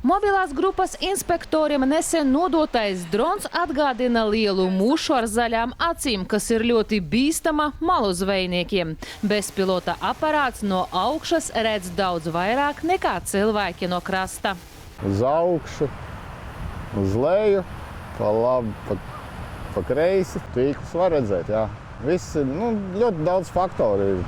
Mobilās grupas inspektoriem nesen nodotais drons atgādina lielu mušu ar zaļām acīm, kas ir ļoti bīstama malu zvejniekiem. Bezpilota aparāts no augšas redz daudz vairāk nekā cilvēki no krasta. Uz augšu, uz leju, pa labi, pa kreisi. Tīklus var redzēt, jā. Visi, ļoti daudz faktoru ir.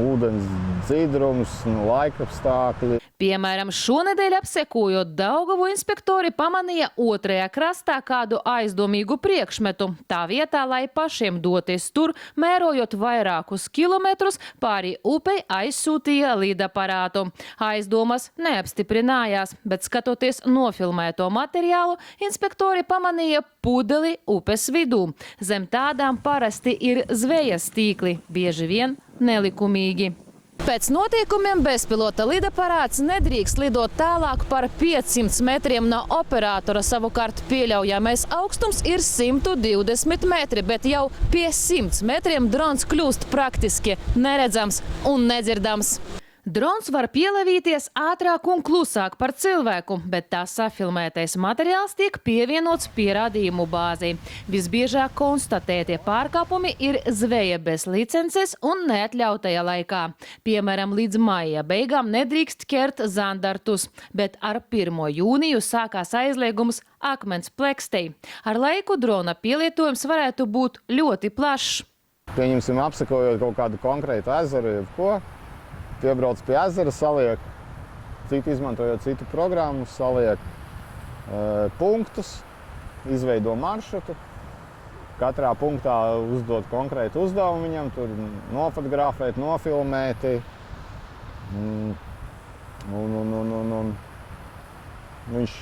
Ūdens dzidrums, laikapstākļi. Piemēram, šonedēļ apsekojot Daugavu, inspektori pamanīja otrajā krastā kādu aizdomīgu priekšmetu. Tā vietā, lai pašiem doties tur, mērojot vairākus kilometrus, pāri upei aizsūtīja lidaparātu. Aizdomas neapstiprinājās, bet skatoties nofilmēto materiālu, inspektori pamanīja pudeli upes vidū. Zem tādām parasti ir zvejas tīkli, bieži vien nelikumīgi. Pēc noteikumiem bezpilota lidaparāts nedrīkst lidot tālāk par 500 metriem no operatora. Savukārt pieļaujamais augstums ir 120 metri, bet jau pie 100 metriem drons kļūst praktiski neredzams un nedzirdams. Drons var pielevīties ātrāk un klusāk par cilvēku, bet tā safilmētais materiāls tiek pievienots pierādījumu bāzei. Visbiežāk konstatētie pārkāpumi ir zveja bez licences un neatļautajā laikā. Piemēram, līdz maija beigām nedrīkst ķert zandartus, bet ar 1. jūniju sākās aizliegums akmens plekstei. Ar laiku drona pielietojums varētu būt ļoti plašs. Pieņemsim, apsekojot kaut kādu konkrētu ezeru, jebko. Piebrauc pie ezera, saliek, izmantojot citu programmu, saliek punktus, izveido maršrutu. Katrā punktā uzdod konkrētu uzdevumu viņam, tur nofotografēt, nofilmēt. Viņš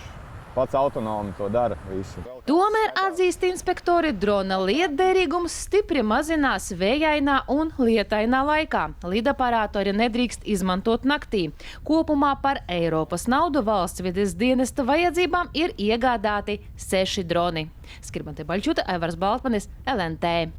pats autonomi to dara visu. Tomēr, atzīst inspektori, drona lietderīgums stipri mazinās vējainā un lietainā laikā. Lidaparātu arī nedrīkst izmantot naktī. Kopumā par Eiropas naudu valsts vides dienesta vajadzībām ir iegādāti 6 droni. Skirbante Baļķuta, Aivars Baltmanis, LNT.